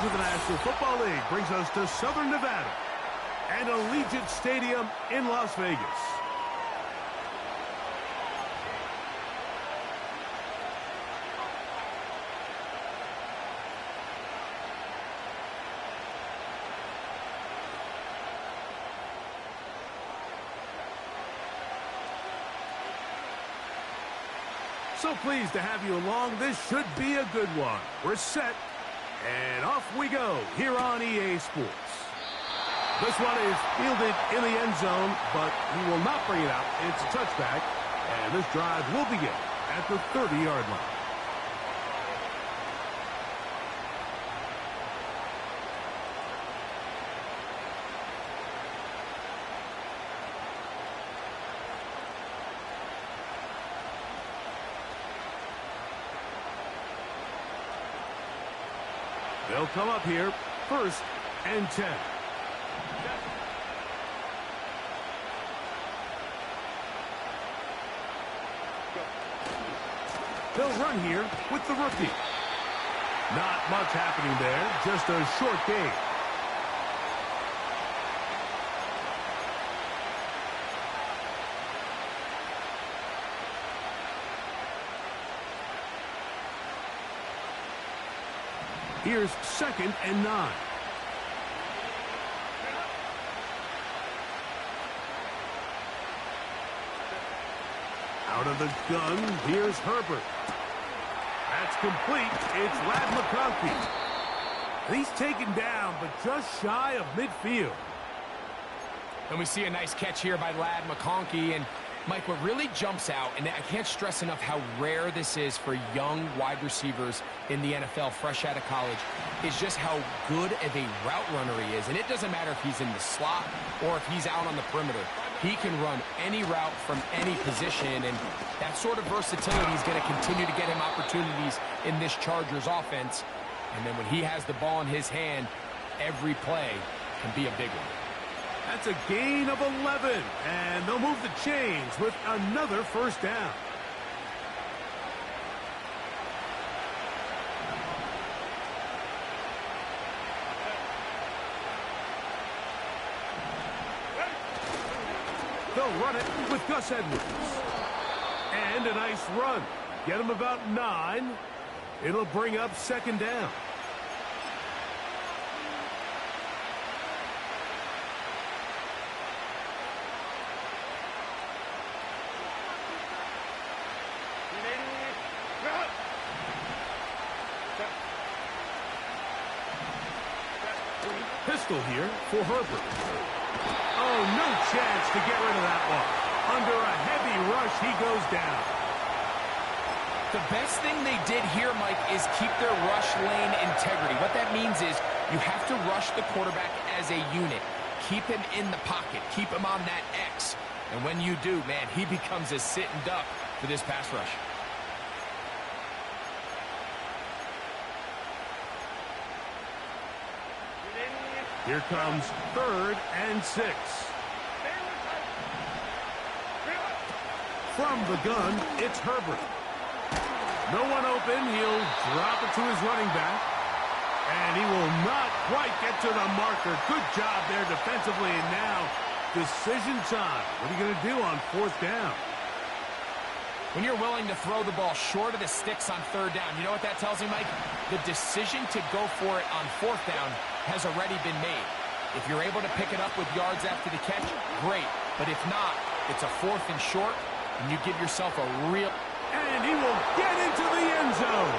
of the National Football League brings us to Southern Nevada and Allegiant Stadium in Las Vegas. So pleased to have you along. This should be a good one. We're set, and off we go here on EA Sports. This one is fielded in the end zone, but he will not bring it out. It's a touchback, and this drive will begin at the 30-yard line. They'll come up here, 1st and 10. They'll run here with the rookie. Not much happening there, just a short gain. Here's 2nd and 9. Out of the gun, here's Herbert. That's complete. It's Lad McConkey. He's taken down, but just shy of midfield. And we see a nice catch here by Lad McConkey. And Mike, what really jumps out, and I can't stress enough how rare this is for young wide receivers in the NFL fresh out of college, is just how good of a route runner he is. And it doesn't matter if he's in the slot or if he's out on the perimeter. He can run any route from any position, and that sort of versatility is going to continue to get him opportunities in this Chargers offense. And then when he has the ball in his hand, every play can be a big one. That's a gain of 11, and they'll move the chains with another 1st down. They'll run it with Gus Edwards. And a nice run. Get him about 9. It'll bring up 2nd down. Pistol here for Herbert. Oh, no chance to get rid of that one. Under a heavy rush, he goes down. The best thing they did here, Mike, is keep their rush lane integrity. What that means is you have to rush the quarterback as a unit. Keep him in the pocket. Keep him on that X. And when you do, man, he becomes a sitting duck for this pass rush. Here comes 3rd and 6. From the gun, it's Herbert. No one open. He'll drop it to his running back. And he will not quite get to the marker. Good job there defensively. And now, decision time. What are you going to do on 4th down? When you're willing to throw the ball short of the sticks on 3rd down, you know what that tells me, Mike? The decision to go for it on 4th down has already been made. If you're able to pick it up with yards after the catch, great. But if not, it's a 4th and short, and you give yourself a real... And he will get into the end zone.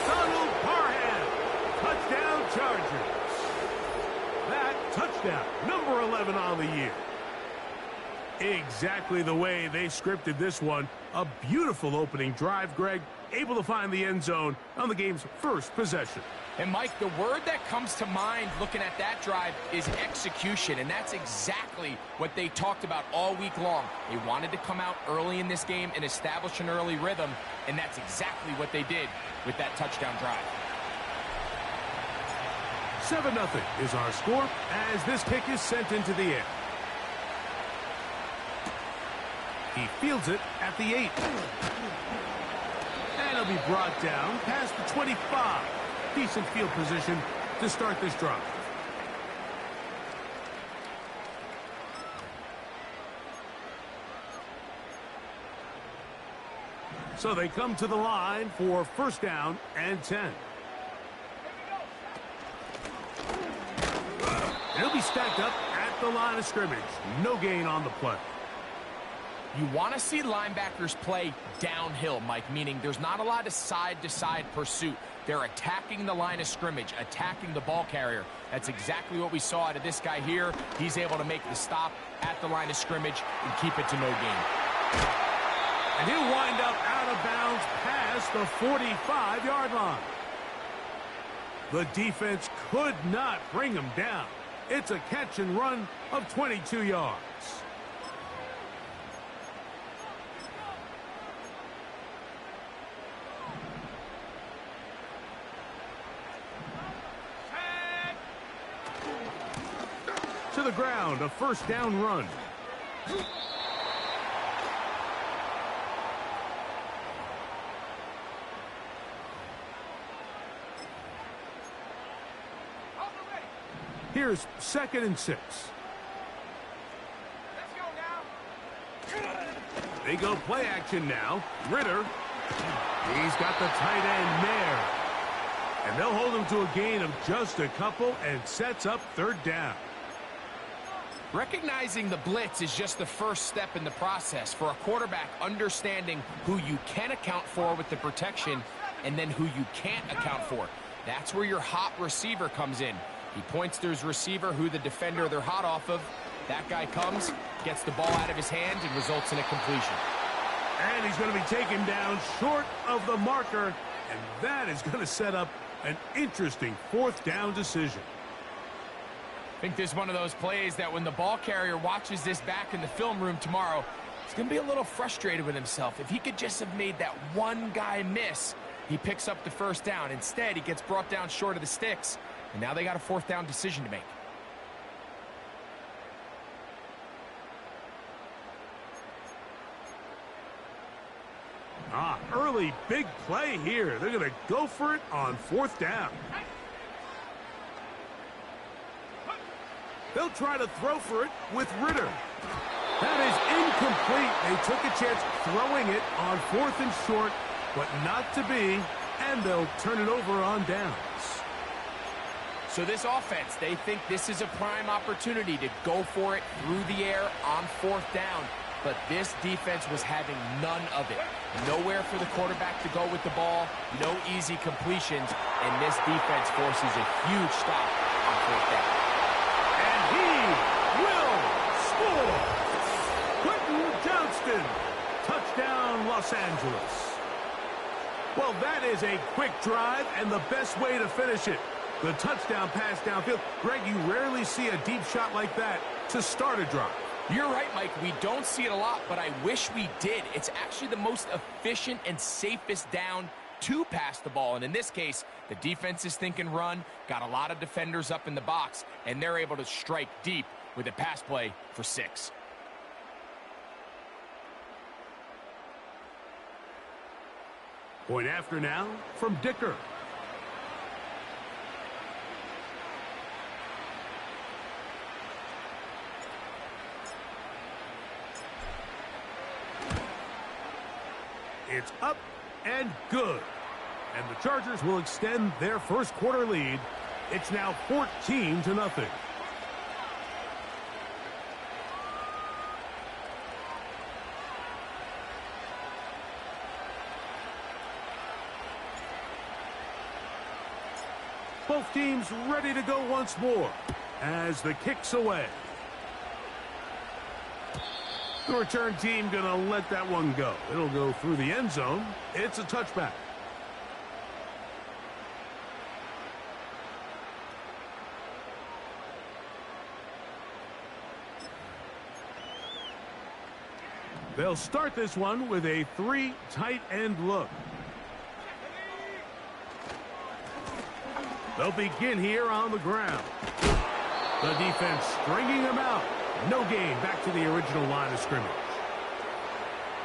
Donald Parham. Touchdown Chargers. That touchdown, number 11 on the year. Exactly the way they scripted this one. A beautiful opening drive, Greg. Able to find the end zone on the game's 1st possession. And, Mike, the word that comes to mind looking at that drive is execution, and that's exactly what they talked about all week long. They wanted to come out early in this game and establish an early rhythm, and that's exactly what they did with that touchdown drive. 7-0 is our score as this kick is sent into the air. He fields it at the 8. And he'll be brought down past the 25. decent field position to start this drive. So they come to the line for first down and 10. He'll be stacked up at the line of scrimmage. No gain on the play. You want to see linebackers play downhill, Mike, meaning there's not a lot of side-to-side pursuit. They're attacking the line of scrimmage, attacking the ball carrier. That's exactly what we saw out of this guy here. He's able to make the stop at the line of scrimmage and keep it to no gain. And he'll wind up out of bounds past the 45-yard line. The defense could not bring him down. It's a catch and run of 22 yards. To the ground, a first down run. Here's 2nd and 6. Let's go now. They go play action now. Ritter. He's got the tight end there. And they'll hold him to a gain of just a couple and sets up 3rd down. Recognizing the blitz is just the first step in the process for a quarterback, understanding who you can account for with the protection and then who you can't account for. That's where your hot receiver comes in. He points to his receiver, who the defender they're hot off of. That guy comes, gets the ball out of his hand, and results in a completion. And he's going to be taken down short of the marker, and that is going to set up an interesting 4th down decision. I think this is one of those plays that when the ball carrier watches this back in the film room tomorrow, he's going to be a little frustrated with himself. If he could just have made that one guy miss, he picks up the first down. Instead, he gets brought down short of the sticks, and now they got a 4th down decision to make. Early big play here. They're going to go for it on 4th down. They'll try to throw for it with Ritter. That is incomplete. They took a chance throwing it on 4th and short, but not to be, and they'll turn it over on downs. So this offense, they think this is a prime opportunity to go for it through the air on 4th down. But this defense was having none of it. Nowhere for the quarterback to go with the ball, no easy completions, and this defense forces a huge stop on 4th down. And he will score! Quentin Johnston, touchdown Los Angeles. Well, that is a quick drive and the best way to finish it. The touchdown pass downfield. Greg, you rarely see a deep shot like that to start a drive. You're right, Mike. We don't see it a lot, but I wish we did. It's actually the most efficient and safest down to pass the ball. And in this case, the defense is thinking run, got a lot of defenders up in the box, and they're able to strike deep with a pass play for 6. Point after now from Dicker. It's up and good. And the Chargers will extend their first quarter lead. It's now 14-0. Both teams ready to go once more as the kick's away. The return team going to let that one go. It'll go through the end zone. It's a touchback. They'll start this one with a 3 tight end look. They'll begin here on the ground. The defense stringing them out. No gain back to the original line of scrimmage.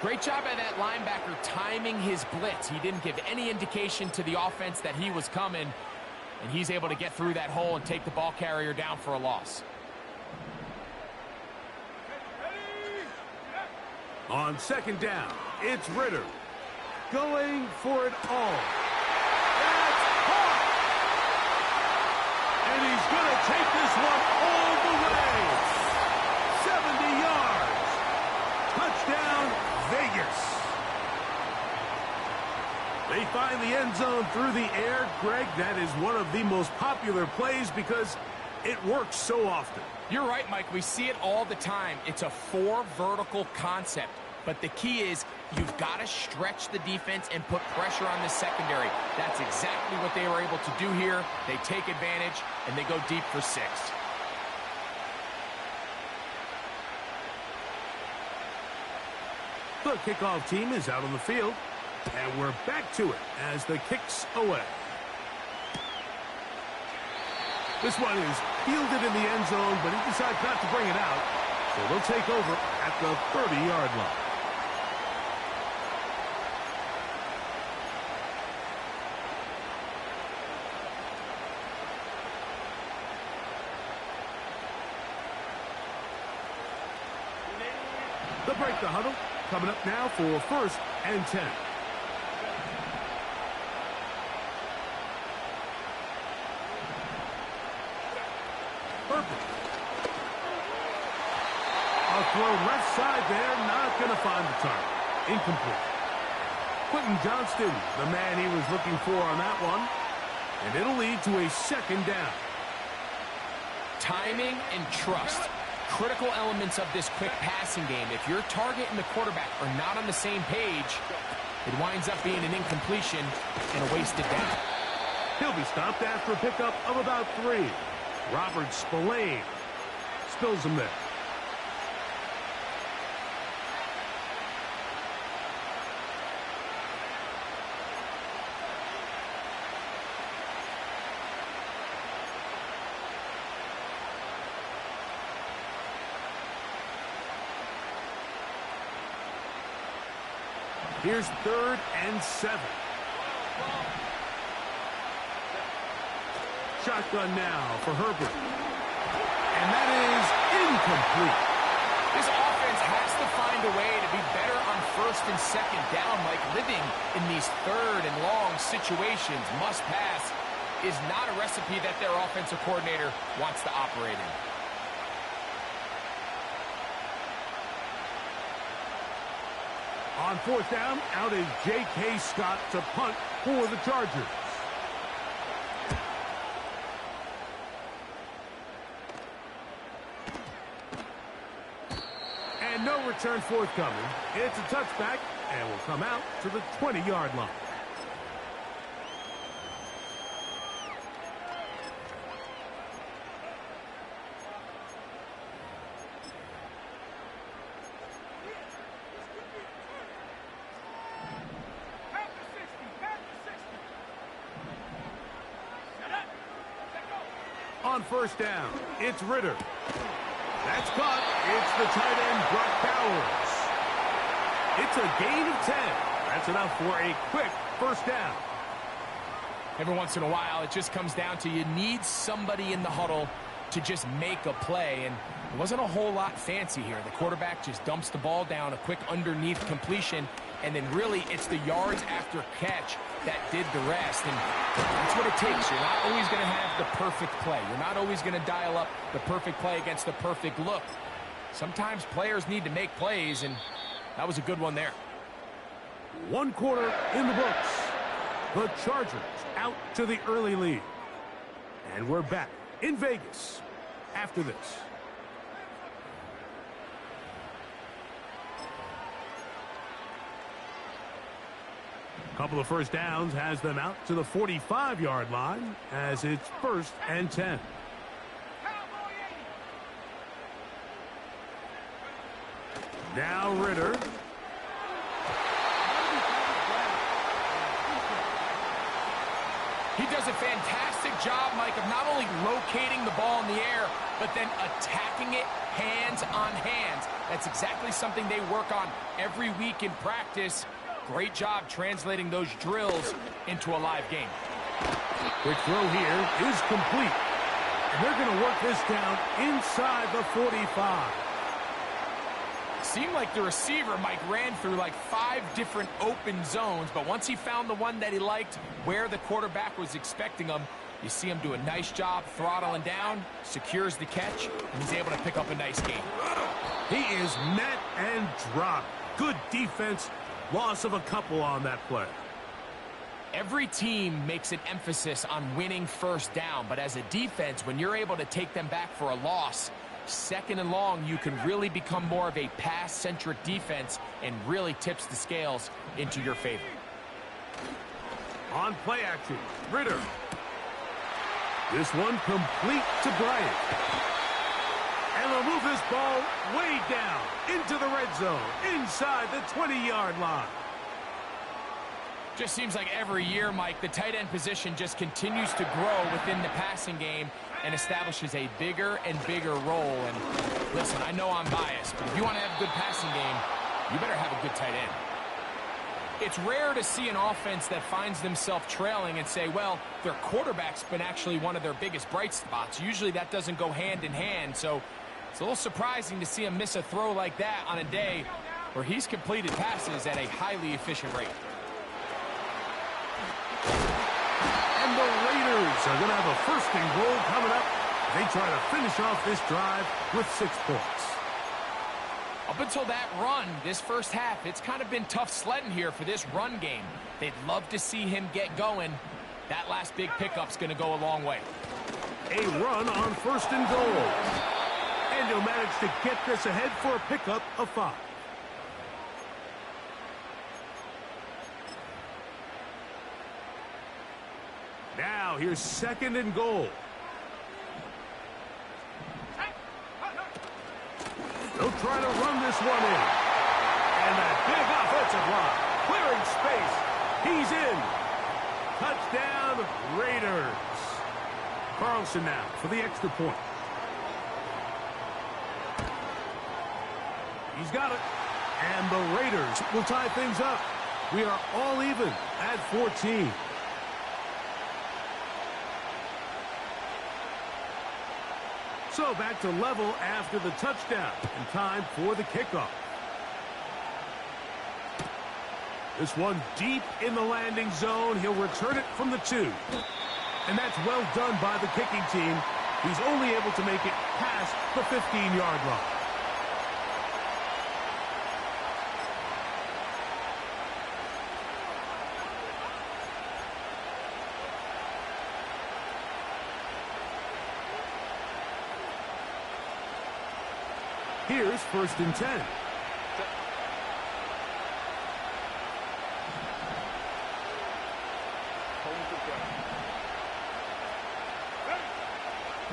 Great job by that linebacker timing his blitz. He didn't give any indication to the offense that he was coming. And he's able to get through that hole and take the ball carrier down for a loss. On second down, it's Ritter. Going for it all. That's caught! And he's going to take this one all the way. 70 yards. Touchdown, Vegas. They find the end zone through the air. Greg, that is one of the most popular plays because it works so often. You're right, Mike. We see it all the time. It's a 4 vertical concept. But the key is you've got to stretch the defense and put pressure on the secondary. That's exactly what they were able to do here. They take advantage, and they go deep for 6. The kickoff team is out on the field, and we're back to it as the kick's away. This one is fielded in the end zone, but he decides not to bring it out. So they'll take over at the 30-yard line. They'll break the huddle. Coming up now for 1st and 10. Perfect. A throw left side there, not going to find the target. Incomplete. Quentin Johnston, the man he was looking for on that one. And it'll lead to a 2nd down. Timing and trust. Critical elements of this quick passing game. If your target and the quarterback are not on the same page, it winds up being an incompletion and a wasted down. He'll be stopped after a pickup of about 3. Robert Spillane spills him there. Here's 3rd and 7. Shotgun now for Herbert. And that is incomplete. This offense has to find a way to be better on 1st and 2nd down. Like living in these 3rd and long situations, must pass, is not a recipe that their offensive coordinator wants to operate in. On 4th down, out is J.K. Scott to punt for the Chargers. And no return forthcoming. It's a touchback and will come out to the 20-yard line. On 1st down, it's Ritter. That's caught. It's the tight end, Brock Bowers. It's a gain of 10. That's enough for a quick 1st down. Every once in a while, it just comes down to you need somebody in the huddle to just make a play. And it wasn't a whole lot fancy here. The quarterback just dumps the ball down, a quick underneath completion, and then really it's the yards after catch that did the rest. And that's what it takes. You're not always going to have the perfect play. You're not always going to dial up the perfect play against the perfect look. Sometimes players need to make plays, and that was a good one there. 1 quarter in the books. The Chargers out to the early lead. And we're back in Vegas after this. Couple of 1st downs has them out to the 45-yard line as it's 1st and 10. Now Ritter. He does a fantastic job, Mike, of not only locating the ball in the air, but then attacking it hands on hands. That's exactly something they work on every week in practice. Great job translating those drills into a live game. Quick throw here is complete. And they're going to work this down inside the 45. Seemed like the receiver, Mike, ran through like 5 different open zones, but once he found the one that he liked, where the quarterback was expecting him, you see him do a nice job throttling down, secures the catch, and he's able to pick up a nice gain. He is met and dropped. Good defense. Loss of a couple on that play. Every team makes an emphasis on winning first down, but as a defense, when you're able to take them back for a loss, second and long, you can really become more of a pass-centric defense and really tips the scales into your favor. On play action, Ritter. This one complete to Bryant. And they'll move this ball way down into the red zone, inside the 20-yard line. Just seems like every year, Mike, the tight end position just continues to grow within the passing game and establishes a bigger and bigger role. And listen, I know I'm biased, but if you want to have a good passing game, you better have a good tight end. It's rare to see an offense that finds themselves trailing and say, well, their quarterback's been actually one of their biggest bright spots. Usually that doesn't go hand in hand, so it's a little surprising to see him miss a throw like that on a day where he's completed passes at a highly efficient rate. And the Raiders are going to have a first and goal coming up. They try to finish off this drive with 6 points. Up until that run, this first half, it's kind of been tough sledding here for this run game. They'd love to see him get going. That last big pickup's going to go a long way. A run on first and goal. And he'll manage to get this ahead for a pickup of 5. Now, here's second and goal. They'll try to run this one in. And that big offensive line, clearing space. He's in. Touchdown, Raiders. Carlson now for the extra point. He's got it. And the Raiders will tie things up. We are all even at 14. So back to level after the touchdown, and time for the kickoff. This one deep in the landing zone. He'll return it from the 2. And that's well done by the kicking team. He's only able to make it past the 15-yard line. Here's first and 10.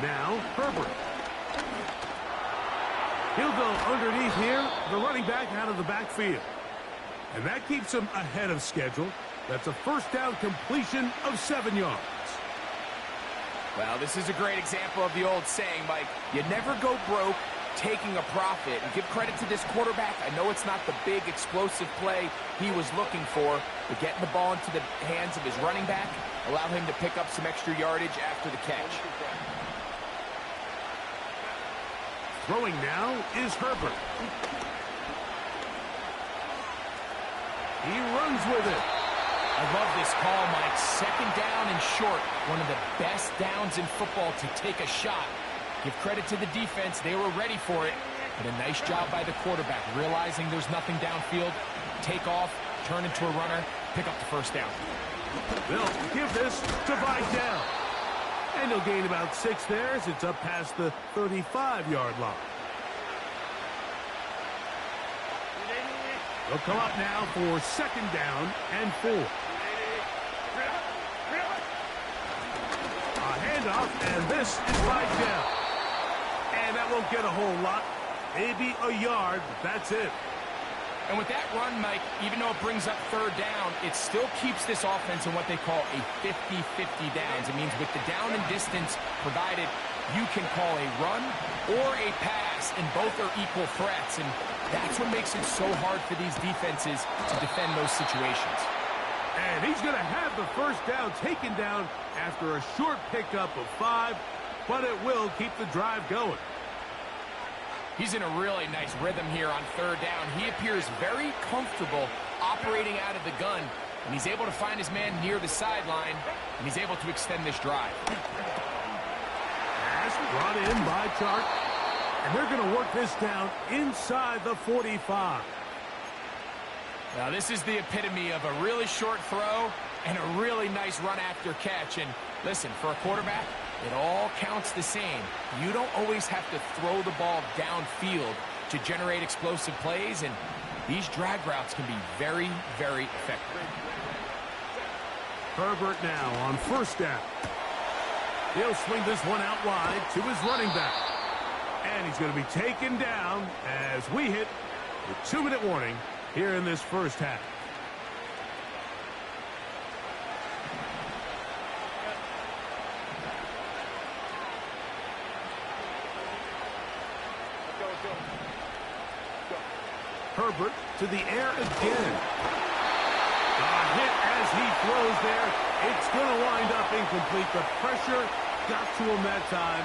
Now, Herbert. He'll go underneath here, the running back out of the backfield. And that keeps him ahead of schedule. That's a first down completion of 7 yards. Well, this is a great example of the old saying, Mike, you never go broke taking a profit. And give credit to this quarterback. I know it's not the big explosive play he was looking for, but getting the ball into the hands of his running back allowed him to pick up some extra yardage after the catch. Throwing now is Herbert. He runs with it. I love this call, Mike. Second down and short. One of the best downs in football to take a shot. Give credit to the defense. They were ready for it. But a nice job by the quarterback, realizing there's nothing downfield. Take off, turn into a runner, pick up the first down. They'll give this to Vidal. And he'll gain about 6 there as it's up past the 35-yard line. They'll come up now for second down and 4. A handoff, and this is Vidal. And that won't get a whole lot. Maybe a yard, but that's it. And with that run, Mike, even though it brings up third down, it still keeps this offense in what they call a 50-50 downs. It means with the down and distance provided, you can call a run or a pass, and both are equal threats. And that's what makes it so hard for these defenses to defend those situations. And he's going to have the first down taken down after a short pickup of 5, but it will keep the drive going. He's in a really nice rhythm here on third down. He appears very comfortable operating out of the gun, and he's able to find his man near the sideline, and he's able to extend this drive. Pass brought in by Chark, and they're going to work this down inside the 45. Now, this is the epitome of a really short throw and a really nice run after catch. And listen, for a quarterback, it all counts the same. You don't always have to throw the ball downfield to generate explosive plays, and these drag routes can be very, very effective. Herbert now on first down. He'll swing this one out wide to his running back. And he's going to be taken down as we hit the 2-minute warning here in this first half. Herbert to the air again. A hit as he throws there. It's going to wind up incomplete. The pressure got to him that time,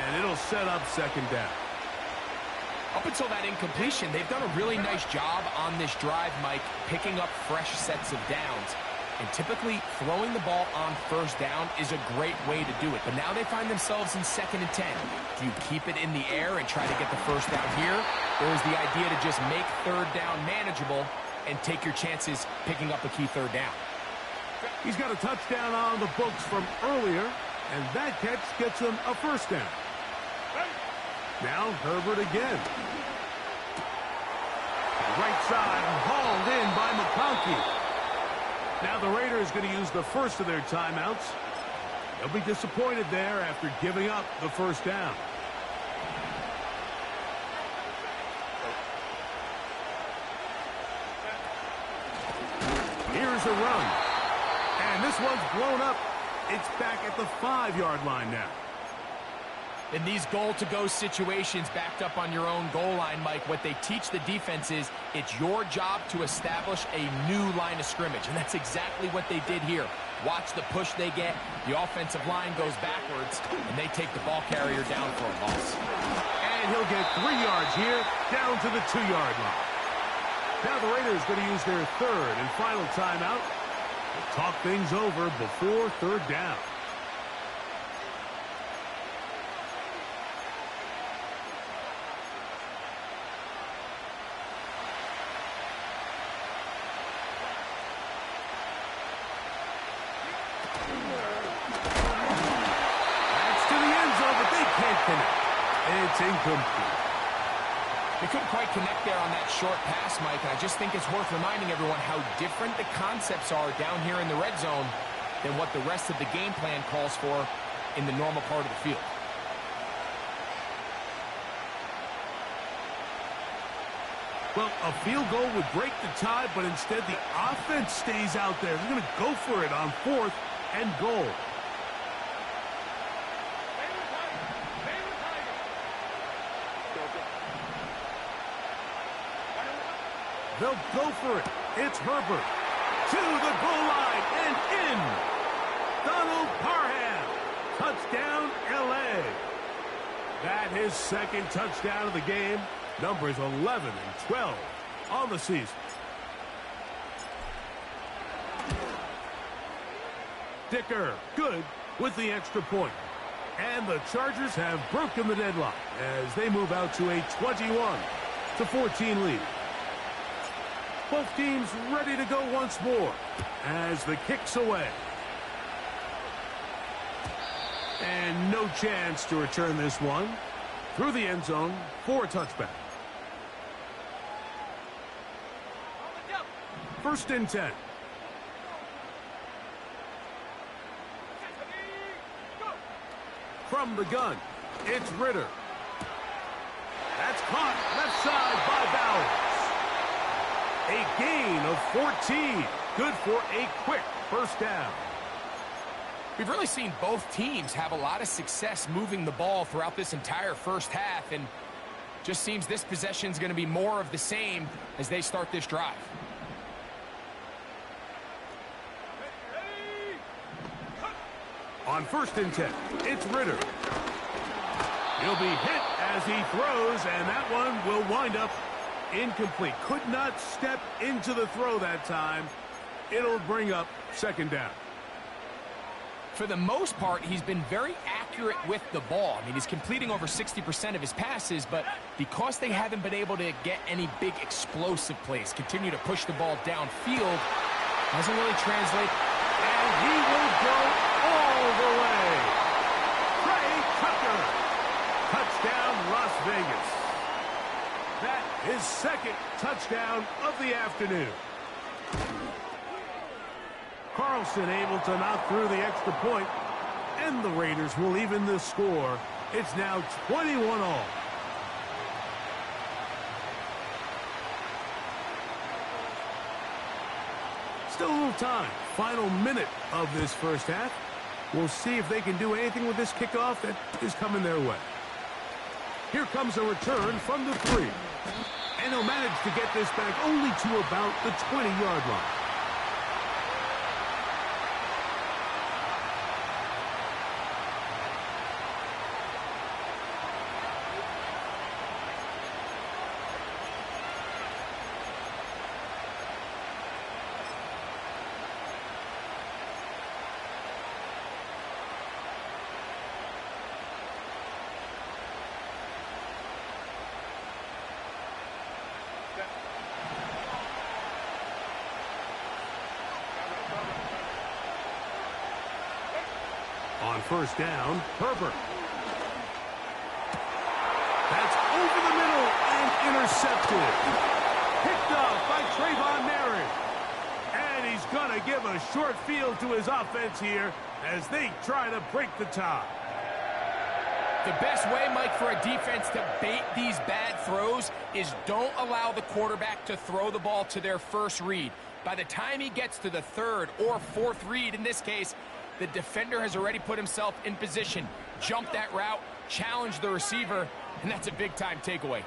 and it'll set up second down. Up until that incompletion, they've done a really nice job on this drive, Mike, picking up fresh sets of downs. And typically, throwing the ball on first down is a great way to do it. But now they find themselves in 2nd and 10. Do you keep it in the air and try to get the first down here? Or is the idea to just make third down manageable and take your chances picking up a key third down? He's got a touchdown on the books from earlier, and that catch gets him a first down. Now Herbert again. Right side hauled in by McConkey. Now the Raiders going to use the first of their timeouts. They'll be disappointed there after giving up the first down. Here's a run. And this one's blown up. It's back at the 5-yard line now. In these goal-to-go situations backed up on your own goal line, Mike, what they teach the defense is it's your job to establish a new line of scrimmage, and that's exactly what they did here. Watch the push they get. The offensive line goes backwards, and they take the ball carrier down for a loss. And he'll get 3 yards here, down to the 2-yard line. Now the Raiders going to use their third and final timeout to talk things over before third down. It's incomplete. They couldn't quite connect there on that short pass, Mike, and I just think it's worth reminding everyone how different the concepts are down here in the red zone than what the rest of the game plan calls for in the normal part of the field. Well, a field goal would break the tie, but instead the offense stays out there. They're going to go for it on 4th and goal. They'll go for it. It's Herbert to the goal line and in. Donald Parham. Touchdown, L.A. That his second touchdown of the game. Numbers 11 and 12 on the season. Dicker, good with the extra point. And the Chargers have broken the deadlock as they move out to a 21-14 lead. Both teams ready to go once more as the kick's away. And no chance to return this one through the end zone for a touchback. 1st and 10. From the gun, it's Ritter. That's caught left side by Bowers. A gain of 14. Good for a quick first down. We've really seen both teams have a lot of success moving the ball throughout this entire first half, and just seems this possession is going to be more of the same as they start this drive. On 1st and 10, it's Ritter. He'll be hit as he throws, and that one will wind up incomplete. Could not step into the throw that time. It'll bring up 2nd down. For the most part, he's been very accurate with the ball. I mean, he's completing over 60% of his passes, but because they haven't been able to get any big explosive plays, continue to push the ball downfield, doesn't really translate. And he will go all the way. Trey Tucker. Touchdown, Las Vegas. That is 2nd touchdown of the afternoon. Carlson able to knock through the extra point, and the Raiders will even the score. It's now 21 all. Still a little time. Final minute of this first half. We'll see if they can do anything with this kickoff that is coming their way. Here comes a return from the 3. And he'll manage to get this back only to about the 20-yard line. On 1st down, Herbert. That's over the middle and intercepted. Picked up by Trayvon Merritt. And he's going to give a short field to his offense here as they try to break the tie. The best way, Mike, for a defense to bait these bad throws is don't allow the quarterback to throw the ball to their first read. By the time he gets to the 3rd or 4th read, in this case, the defender has already put himself in position, jumped that route, challenged the receiver, and that's a big-time takeaway.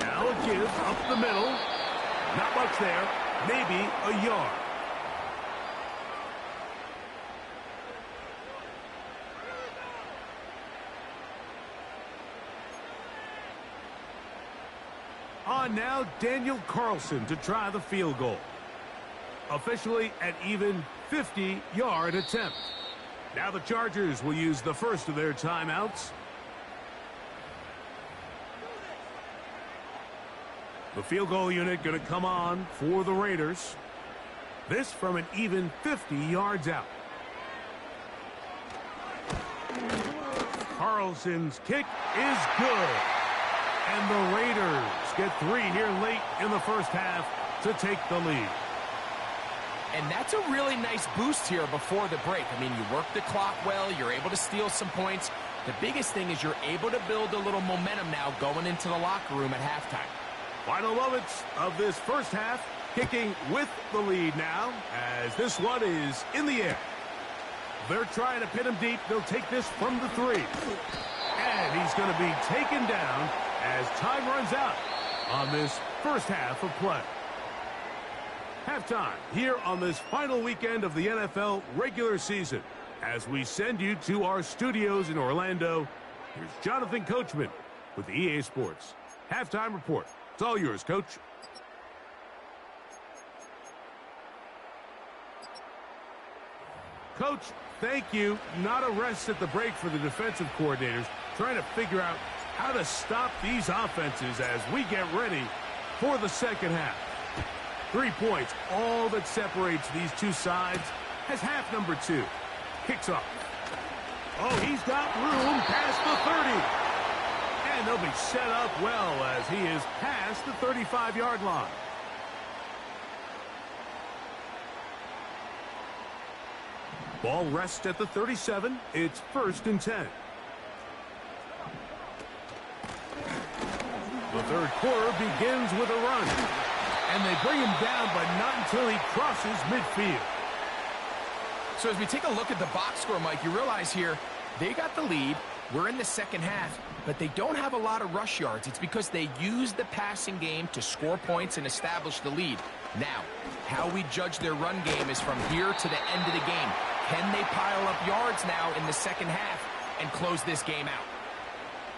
Now a give up the middle. Not much there. Maybe a yard. On now, Daniel Carlson to try the field goal. Officially an even 50-yard attempt. Now the Chargers will use the first of their timeouts. The field goal unit going to come on for the Raiders. This from an even 50 yards out. Carlson's kick is good. And the Raiders get 3 here late in the first half to take the lead. And that's a really nice boost here before the break. I mean, you work the clock well, you're able to steal some points. The biggest thing is you're able to build a little momentum now going into the locker room at halftime. Final moments of this first half, kicking with the lead now, as this one is in the air. They're trying to pin him deep. They'll take this from the 3. And he's going to be taken down as time runs out on this first half of play. Halftime here on this final weekend of the NFL regular season. As we send you to our studios in Orlando, here's Jonathan Coachman with the EA Sports Halftime Report. It's all yours, Coach. Coach, thank you. Not a rest at the break for the defensive coordinators, trying to figure out how to stop these offenses as we get ready for the second half. 3 points, all that separates these two sides, as half number 2 kicks off. Oh, he's got room past the 30. And they'll be set up well as he is past the 35-yard line. Ball rests at the 37. It's 1st and 10. The third quarter begins with a run. And they bring him down, but not until he crosses midfield. So as we take a look at the box score, Mike, you realize here they got the lead. We're in the second half, but they don't have a lot of rush yards. It's because they use the passing game to score points and establish the lead. Now, how we judge their run game is from here to the end of the game. Can they pile up yards now in the second half and close this game out?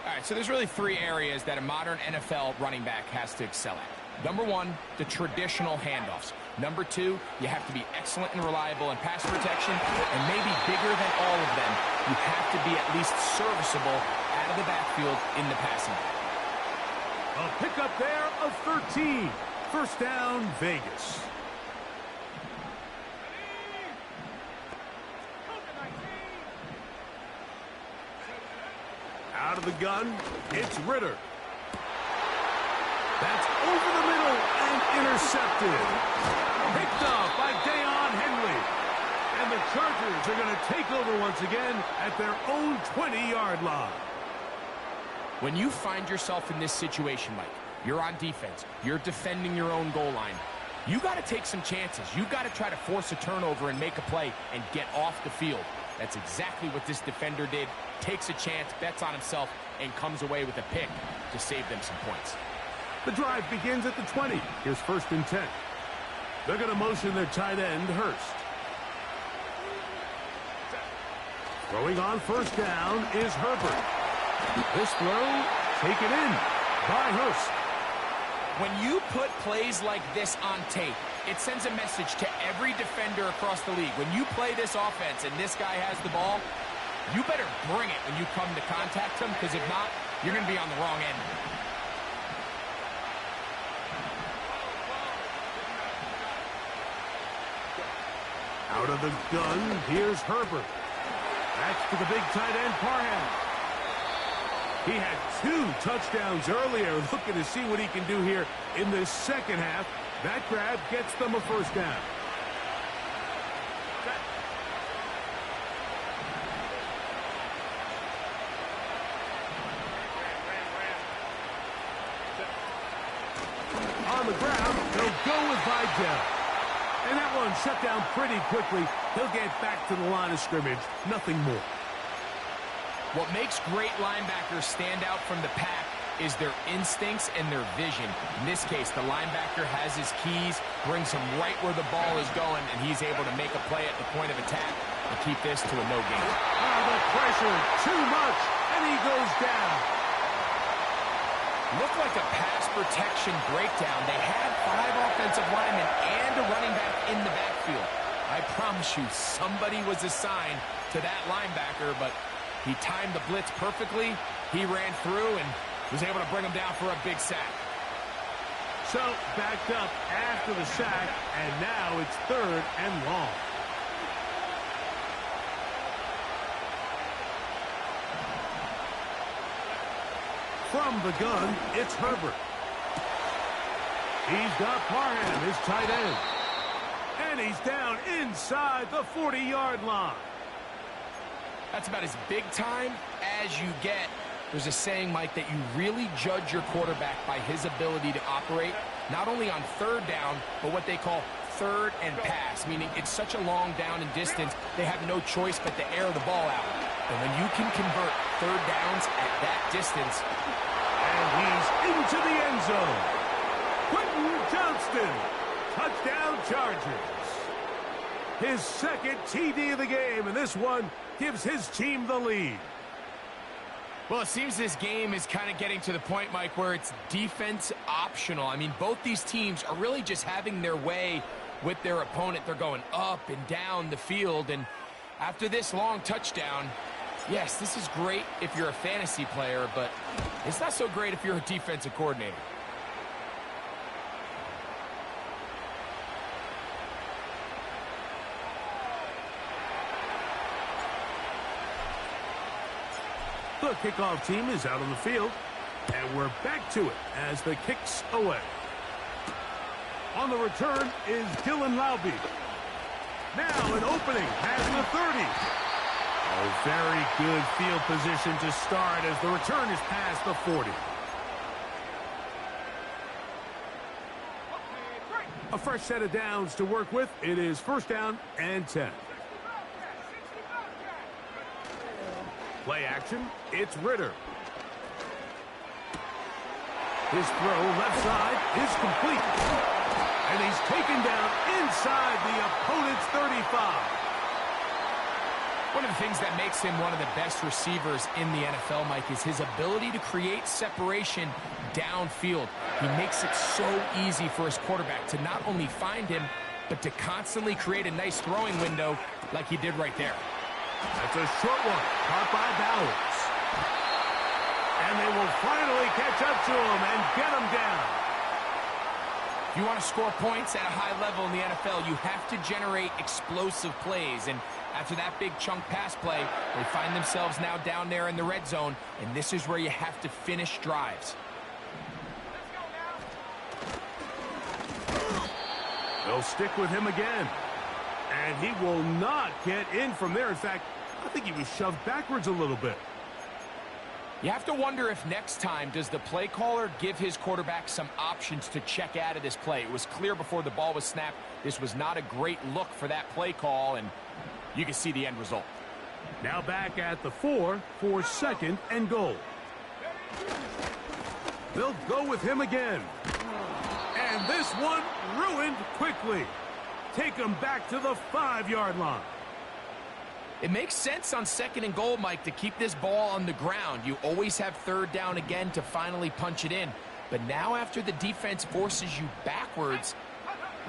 All right, so there's really three areas that a modern NFL running back has to excel at. Number one, the traditional handoffs. Number two, you have to be excellent and reliable in pass protection, and maybe bigger than all of them, you have to be at least serviceable out of the backfield in the passing game. A pickup there of 13. First down, Vegas. Out of the gun, it's Ritter. That's over the middle and intercepted. Picked up by Deion Henley. And the Chargers are going to take over once again at their own 20-yard line. When you find yourself in this situation, Mike, you're on defense, you're defending your own goal line, you got to take some chances. You got to try to force a turnover and make a play and get off the field. That's exactly what this defender did. Takes a chance, bets on himself, and comes away with a pick to save them some points. The drive begins at the 20. Here's 1st and 10. They're going to motion their tight end, Hurst. Throwing on 1st down is Herbert. This throw taken in by Hurst. When you put plays like this on tape, it sends a message to every defender across the league. When you play this offense and this guy has the ball, you better bring it when you come to contact him, because if not, you're going to be on the wrong end. Out of the gun, here's Herbert. That's to the big tight end, Parham. He had 2 touchdowns earlier, looking to see what he can do here in the second half. That grab gets them a 1st down. On the ground, they'll go with Vidal. And that one shut down pretty quickly. He'll get back to the line of scrimmage. Nothing more. What makes great linebackers stand out from the pack is their instincts and their vision. In this case, the linebacker has his keys, brings him right where the ball is going, and he's able to make a play at the point of attack and keep this to a no gain. Oh, the pressure, too much, and he goes down. Looked like a pass protection breakdown. They had 5 offensive linemen and a running back in the backfield. I promise you, somebody was assigned to that linebacker, but he timed the blitz perfectly. He ran through and was able to bring him down for a big sack. So, backed up after the sack, and now it's 3rd and long. From the gun, it's Herbert. He's got Parham, his tight end. And he's down inside the 40-yard line. That's about as big time as you get. There's a saying, Mike, that you really judge your quarterback by his ability to operate, not only on 3rd down, but what they call 3rd and pass, meaning it's such a long down and distance, they have no choice but to air the ball out. And when you can convert 3rd downs at that distance. And he's into the end zone. Quentin Johnston, touchdown Chargers. His 2nd TD of the game, and this one gives his team the lead. Well, it seems this game is kind of getting to the point, Mike, where it's defense optional. I mean, both these teams are really just having their way with their opponent. They're going up and down the field, and after this long touchdown, yes, this is great if you're a fantasy player, but it's not so great if you're a defensive coordinator. The kickoff team is out on the field, and we're back to it as the kick's away. On the return is Dylan Lauby. Now an opening past the 30. Oh, very good field position to start as the return is past the 40. A fresh set of downs to work with. It is 1st down and 10. Play action, it's Ritter. His throw left side is complete. And he's taken down inside the opponent's 35. One of the things that makes him one of the best receivers in the NFL, Mike, is his ability to create separation downfield. He makes it so easy for his quarterback to not only find him, but to constantly create a nice throwing window like he did right there. That's a short one, caught by Bowers. And they will finally catch up to him and get him down. If you want to score points at a high level in the NFL, you have to generate explosive plays. And after that big chunk pass play, they find themselves now down there in the red zone, and this is where you have to finish drives. They'll stick with him again. And he will not get in from there. In fact, I think he was shoved backwards a little bit. You have to wonder if next time does the play caller give his quarterback some options to check out of this play. It was clear before the ball was snapped. This was not a great look for that play call, and you can see the end result. Now back at the 4 for 2nd and goal. They'll go with him again. And this one ruined quickly. Take him back to the 5-yard line. It makes sense on 2nd and goal, Mike, to keep this ball on the ground. You always have 3rd down again to finally punch it in. But now after the defense forces you backwards,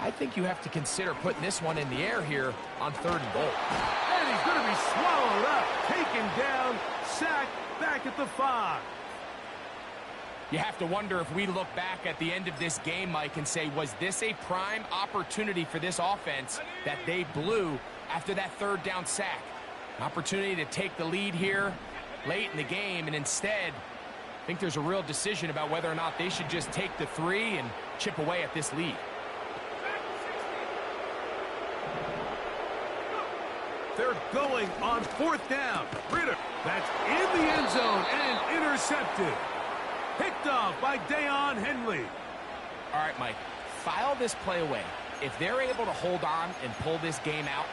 I think you have to consider putting this one in the air here on 3rd and goal. And he's going to be swallowed up, taken down, sacked back at the 5. You have to wonder if we look back at the end of this game, Mike, and say, was this a prime opportunity for this offense that they blew after that 3rd down sack? An opportunity to take the lead here late in the game, and instead, I think there's a real decision about whether or not they should just take the 3 and chip away at this lead. They're going on 4th down. Ritter, that's in the end zone and intercepted. Picked off by Deion Henley. All right, Mike, file this play away. If they're able to hold on and pull this game out,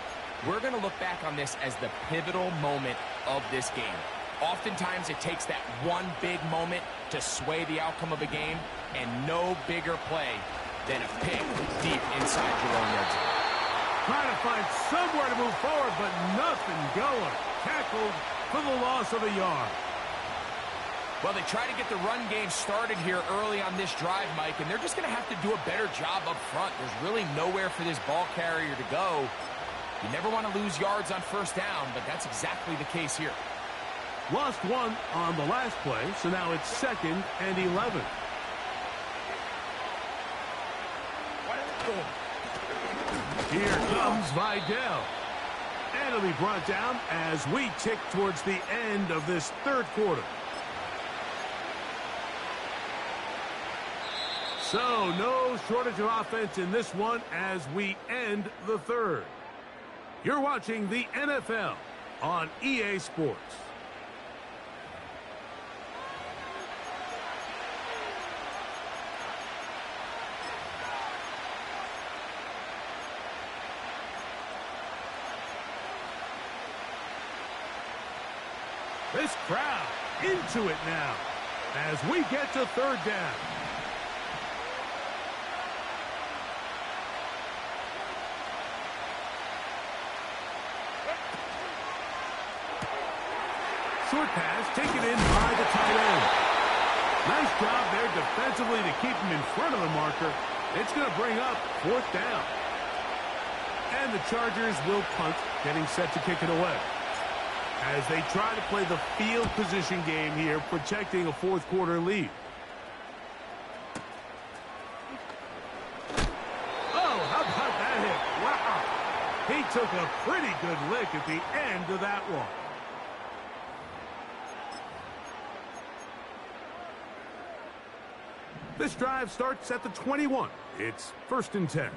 we're going to look back on this as the pivotal moment of this game. Oftentimes, it takes that one big moment to sway the outcome of a game, and no bigger play than a pick deep inside your own red zone. Trying to find somewhere to move forward, but nothing going. Tackled for the loss of a yard. Well, they try to get the run game started here early on this drive, Mike, and they're just going to have to do a better job up front. There's really nowhere for this ball carrier to go. You never want to lose yards on 1st down, but that's exactly the case here. Lost 1 on the last play, so now it's 2nd and 11. Here comes Vidal. And it'll be brought down as we tick towards the end of this 3rd quarter. So, no shortage of offense in this one as we end the 3rd. You're watching the NFL on EA Sports. This crowd into it now as we get to 3rd down. Short pass taken in by the tight end. Nice job there defensively to keep him in front of the marker. It's going to bring up 4th down. And the Chargers will punt, getting set to kick it away. As they try to play the field position game here, protecting a 4th quarter lead. Oh, how about that hit? Wow. He took a pretty good lick at the end of that one. This drive starts at the 21. It's 1st and 10.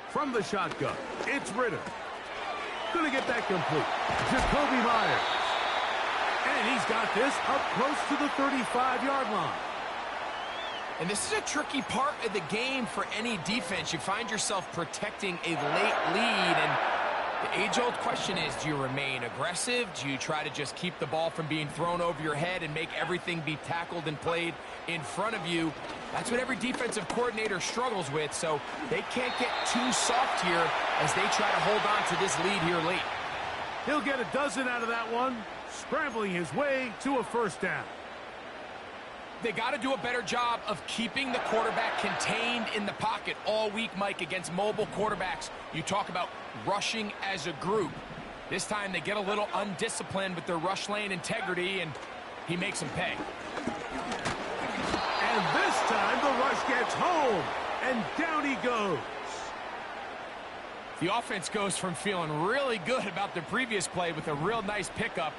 From the shotgun, it's Ritter. Going to get that complete. Jacoby Myers. And he's got this up close to the 35-yard line. And this is a tricky part of the game for any defense. You find yourself protecting a late lead, and The age-old question is, do you remain aggressive? Do you try to just keep the ball from being thrown over your head and make everything be tackled and played in front of you? That's what every defensive coordinator struggles with, so they can't get too soft here as they try to hold on to this lead here late. He'll get a dozen out of that one, scrambling his way to a first down. They got to do a better job of keeping the quarterback contained in the pocket all week, Mike, against mobile quarterbacks. You talk about rushing as a group. This time they get a little undisciplined with their rush lane integrity, and he makes them pay. And this time the rush gets home, and down he goes. The offense goes from feeling really good about the previous play with a real nice pickup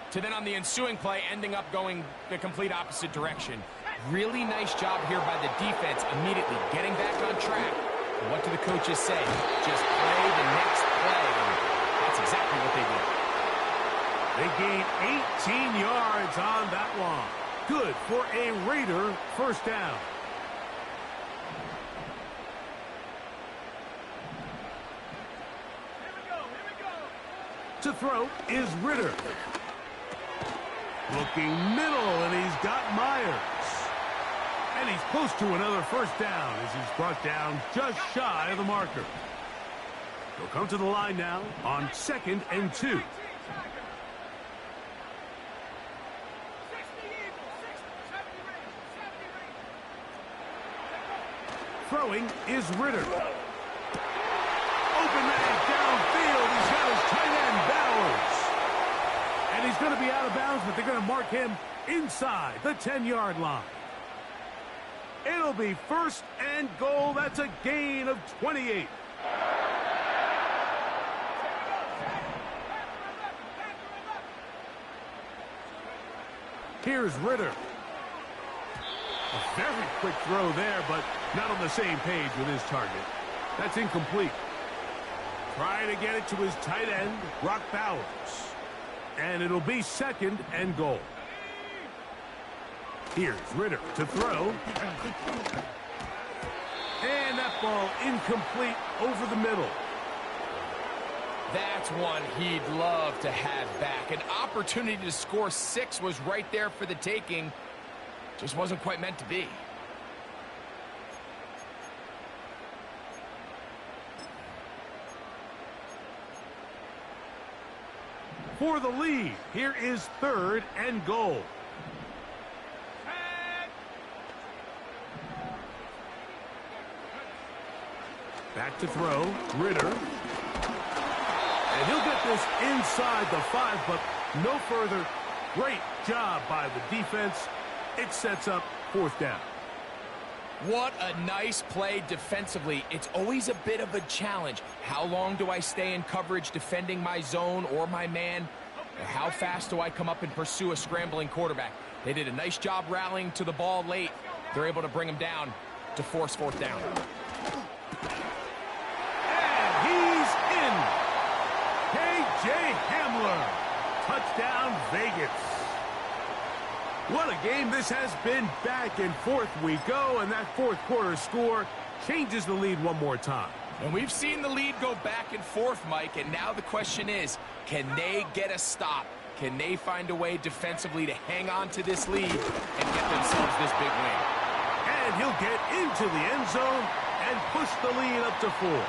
to then on the ensuing play ending up going the complete opposite direction. Really nice job here by the defense immediately getting back on track. And what do the coaches say? Just play the next play. And that's exactly what they did. They gain 18 yards on that one. Good for a Raider first down. To throw is Ritter. Looking middle, and he's got Myers. And he's close to another first down as he's brought down just shy of the marker. He'll come to the line now on 2nd and 2. Throwing is Ritter. Open man downfield. He's got his tight end, Bowers. And he's going to be out of bounds, but they're going to mark him inside the 10-yard line. It'll be 1st and goal. That's a gain of 28. Here's Ritter. A very quick throw there, but not on the same page with his target. That's incomplete. Trying to get it to his tight end, Brock Bowers. And it'll be 2nd and goal. Here's Ritter to throw. And that ball incomplete over the middle. That's one he'd love to have back. An opportunity to score 6 was right there for the taking. Just wasn't quite meant to be. For the lead, here is 3rd and goal. Back to throw, Ritter. And he'll get this inside the 5, but no further. Great job by the defense. It sets up 4th down. What a nice play defensively. It's always a bit of a challenge. How long do I stay in coverage defending my zone or my man? Or how fast do I come up and pursue a scrambling quarterback? They did a nice job rallying to the ball late. They're able to bring him down to force 4th down. And he's in. K.J. Hamler. Touchdown, Vegas. What a game this has been. Back and forth we go, and that 4th quarter score changes the lead one more time. And we've seen the lead go back and forth, Mike, and now the question is, can they get a stop? Can they find a way defensively to hang on to this lead and get themselves this big win? And he'll get into the end zone and push the lead up to 4.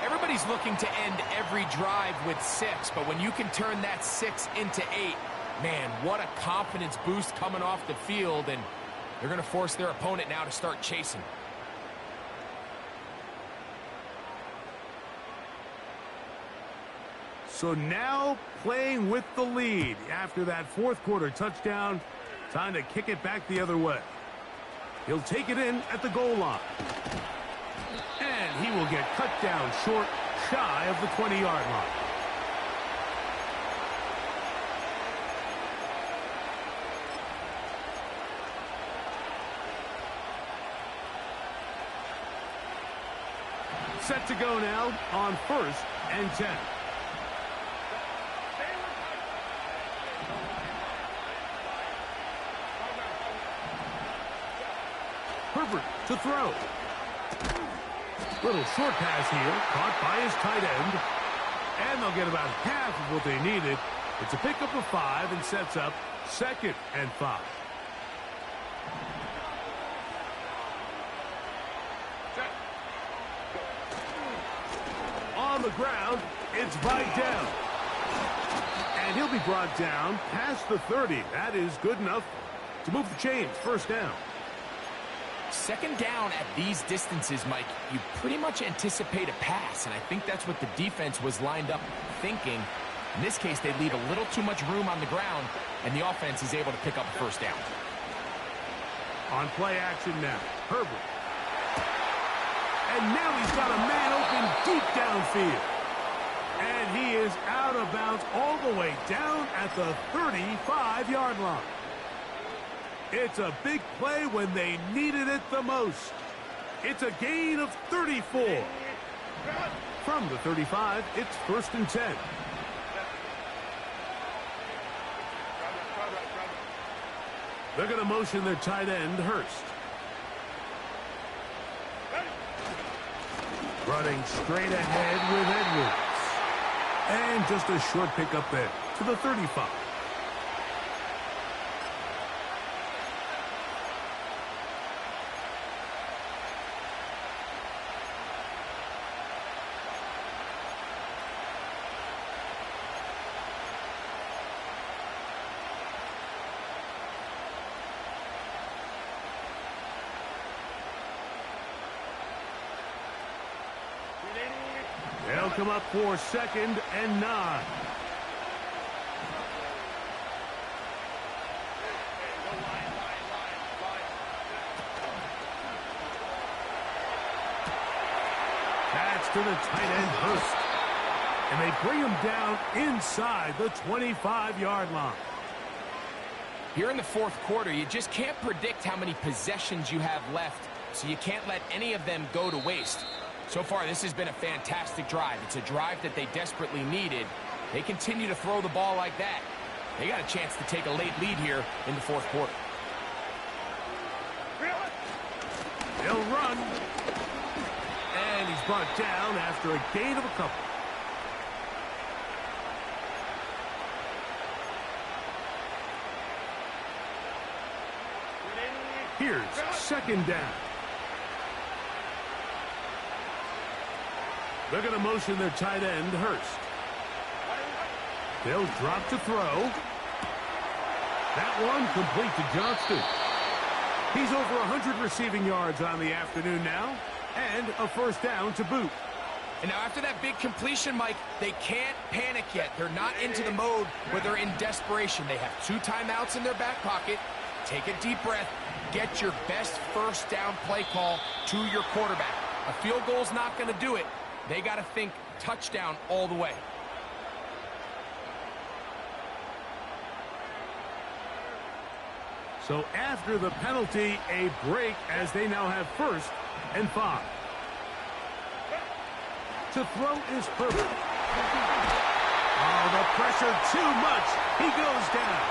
Everybody's looking to end every drive with 6, but when you can turn that 6 into 8, man, what a confidence boost coming off the field, and they're going to force their opponent now to start chasing. So now playing with the lead after that 4th quarter touchdown, time to kick it back the other way. He'll take it in at the goal line. And he will get cut down short, shy of the 20-yard line. Set to go now on 1st and 10. Herbert to throw. Little short pass here, caught by his tight end. get about half of what they needed. It's a pickup of 5 and sets up 2nd and 5. On the ground, it's Vidal. And he'll be brought down past the 30. That is good enough to move the chains. 1st down. 2nd down at these distances, Mike, you pretty much anticipate a pass, and I think that's what the defense was lined up thinking. In this case, they leave a little too much room on the ground, and the offense is able to pick up a 1st down. On play action now, Herbert. And now he's got a man open deep downfield. And he is out of bounds all the way down at the 35-yard line. It's a big play when they needed it the most. It's a gain of 34. From the 35, it's 1st and 10. They're going to motion their tight end, Hurst. Running straight ahead with Edwards. And just a short pickup there to the 35. They'll come up for 2nd and 9. That's to the tight end, Hurst. And they bring him down inside the 25-yard line. Here in the 4th quarter, you just can't predict how many possessions you have left, so you can't let any of them go to waste. So far, this has been a fantastic drive. It's a drive that they desperately needed. They continue to throw the ball like that. They got a chance to take a late lead here in the 4th quarter. He'll run. And he's brought down after a gain of a couple. Here's 2nd down. They're going to motion their tight end, Hurst. They'll drop to throw. That one complete to Johnston. He's over 100 receiving yards on the afternoon now, and a 1st down to boot. And now after that big completion, Mike, they can't panic yet. They're not into the mode where they're in desperation. They have 2 timeouts in their back pocket. Take a deep breath. Get your best 1st down play call to your quarterback. A field goal's not going to do it. They got to think touchdown all the way. So after the penalty, a break as they now have 1st and 5. To throw is Herbert. Oh, the pressure too much. He goes down.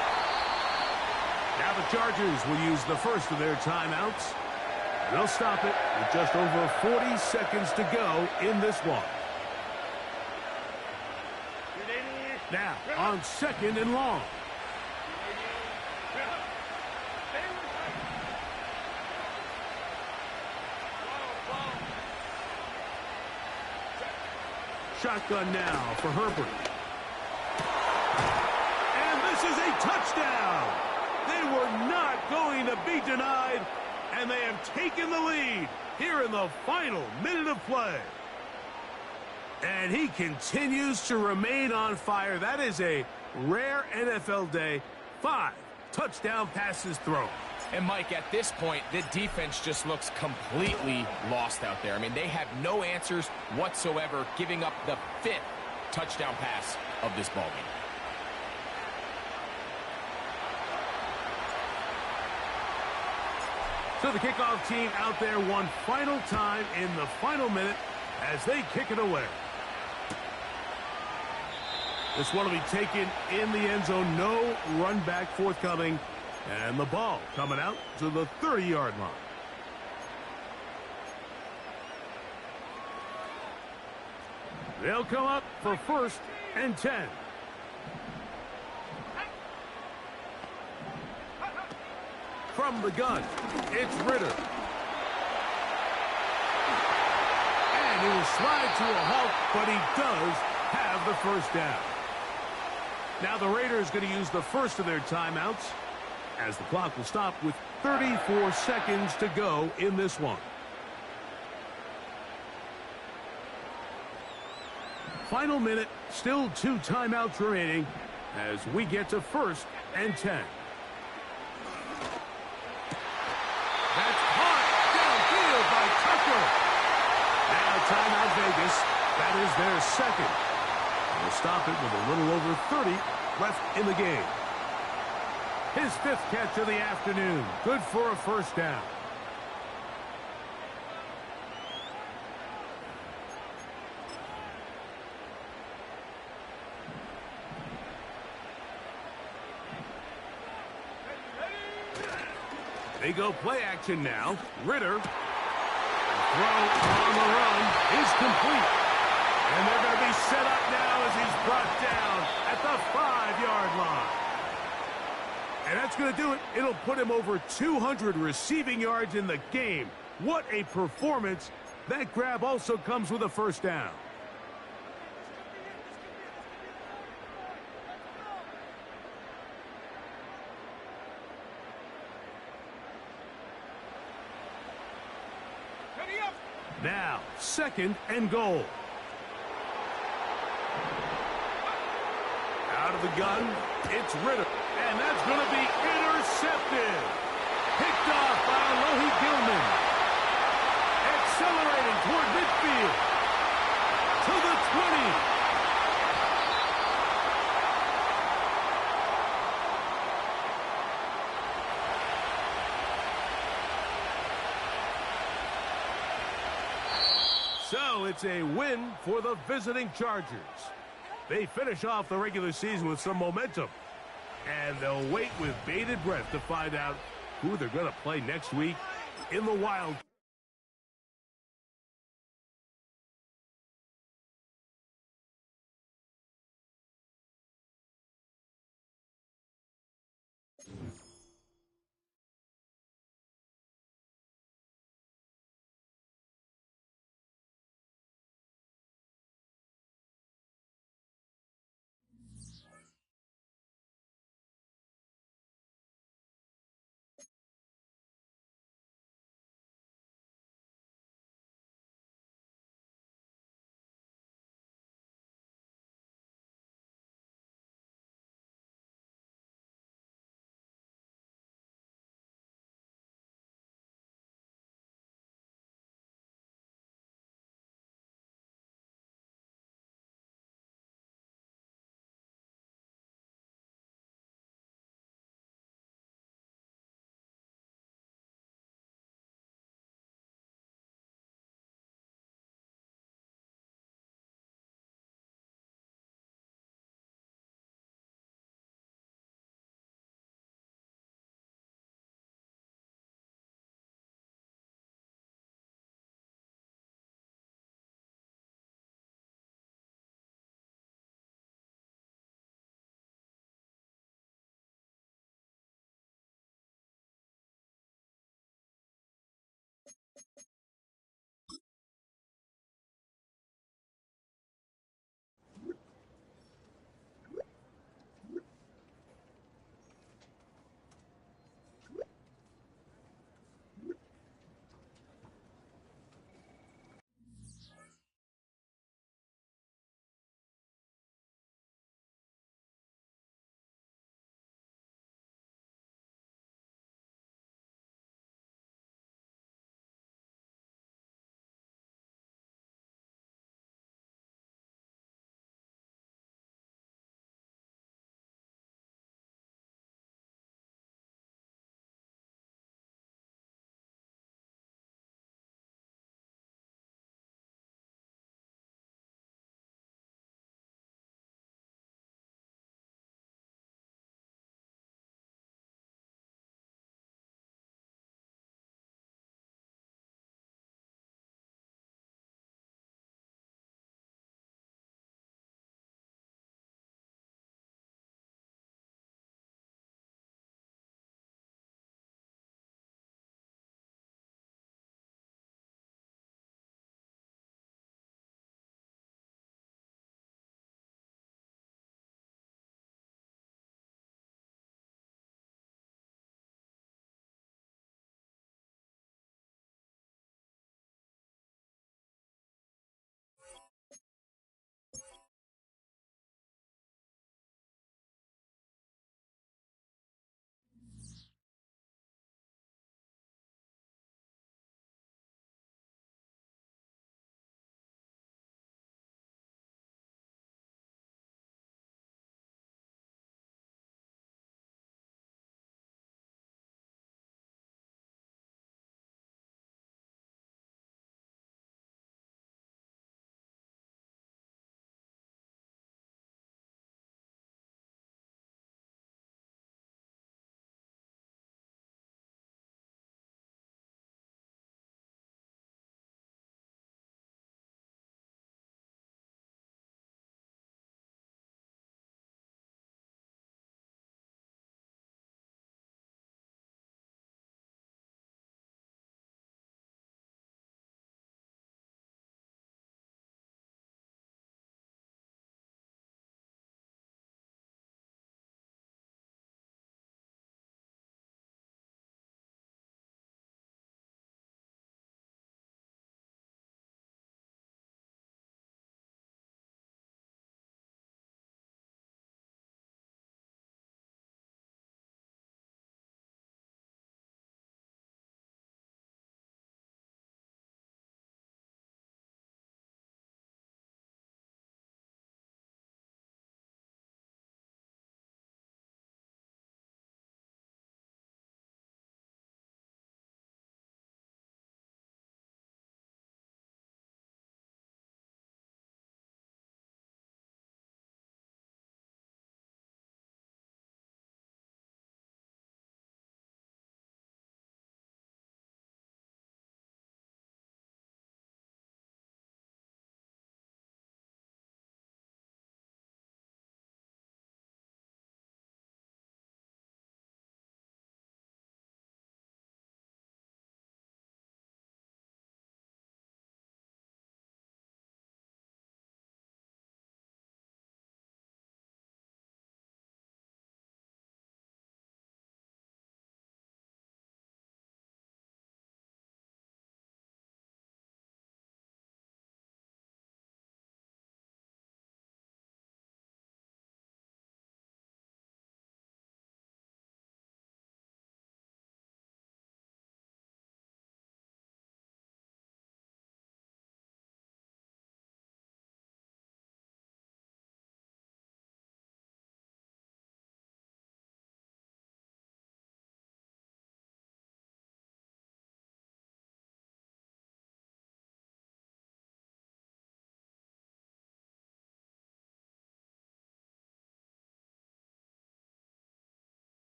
Now the Chargers will use the 1st of their timeouts. They'll stop it with just over 40 seconds to go in this one. Now on 2nd and long. Shotgun now for Herbert. And this is a touchdown. They were not going to be denied. And they have taken the lead here in the final minute of play. And he continues to remain on fire. That is a rare NFL day. 5 touchdown passes thrown. And, Mike, at this point, the defense just looks completely lost out there. I mean, they have no answers whatsoever, giving up the 5th touchdown pass of this ballgame. So the kickoff team out there one final time in the final minute as they kick it away. This one will be taken in the end zone. No run back forthcoming. And the ball coming out to the 30-yard line. They'll come up for 1st and 10. From the gun, it's Ritter. And he will slide to a halt, but he does have the first down. Now the Raiders going to use the first of their timeouts, as the clock will stop with 34 seconds to go in this one. Final minute, still 2 timeouts remaining as we get to 1st and 10. That's caught downfield by Tucker. Now timeout Vegas. That is their second. They'll stop it with a little over 30 left in the game. His 5th catch of the afternoon. Good for a first down. They go play action now. Ritter. Throw on the run is complete. And they're going to be set up now as he's brought down at the 5-yard line. And that's going to do it. It'll put him over 200 receiving yards in the game. What a performance. That grab also comes with a first down. Now, 2nd and goal. Out of the gun, it's Ritter. And that's going to be intercepted. Picked off by Alohi Gilman. Accelerating toward midfield. To the 20. So it's a win for the visiting Chargers. They finish off the regular season with some momentum. And they'll wait with bated breath to find out who they're going to play next week in the Wild.